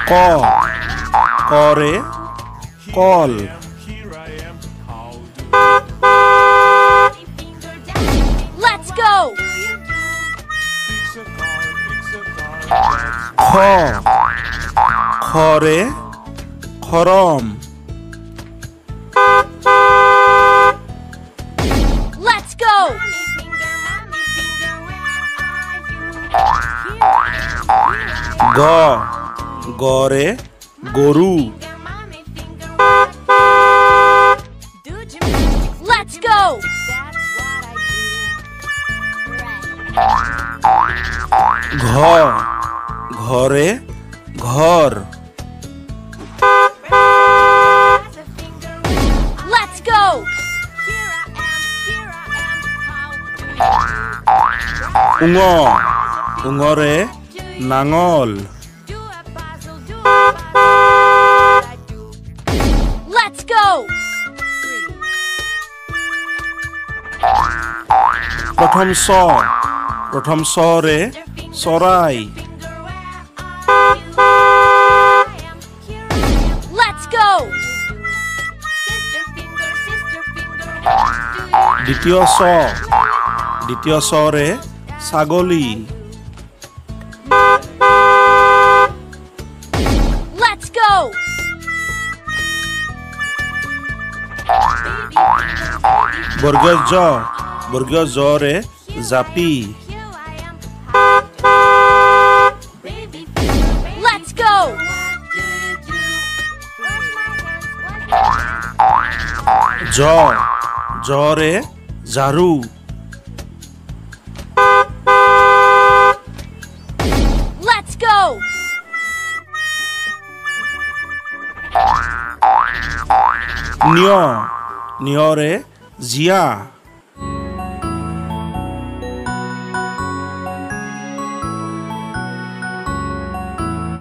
ক করে কল Let's go. খ খরে খরম Let's go. গ গরে গরু Let's go. ঘ ঘরে ঘর Let's go. উঙ উঙরে নাঙল Let's go. প্রথম সরে চৰাই Let's go. দ্বিতীয় সৰে ছাগলী Let's go. বৰ্গীয় জৰে জাপি Let's go. জৰে ঝাৰু Let's go. নিয়ৰে জীয়া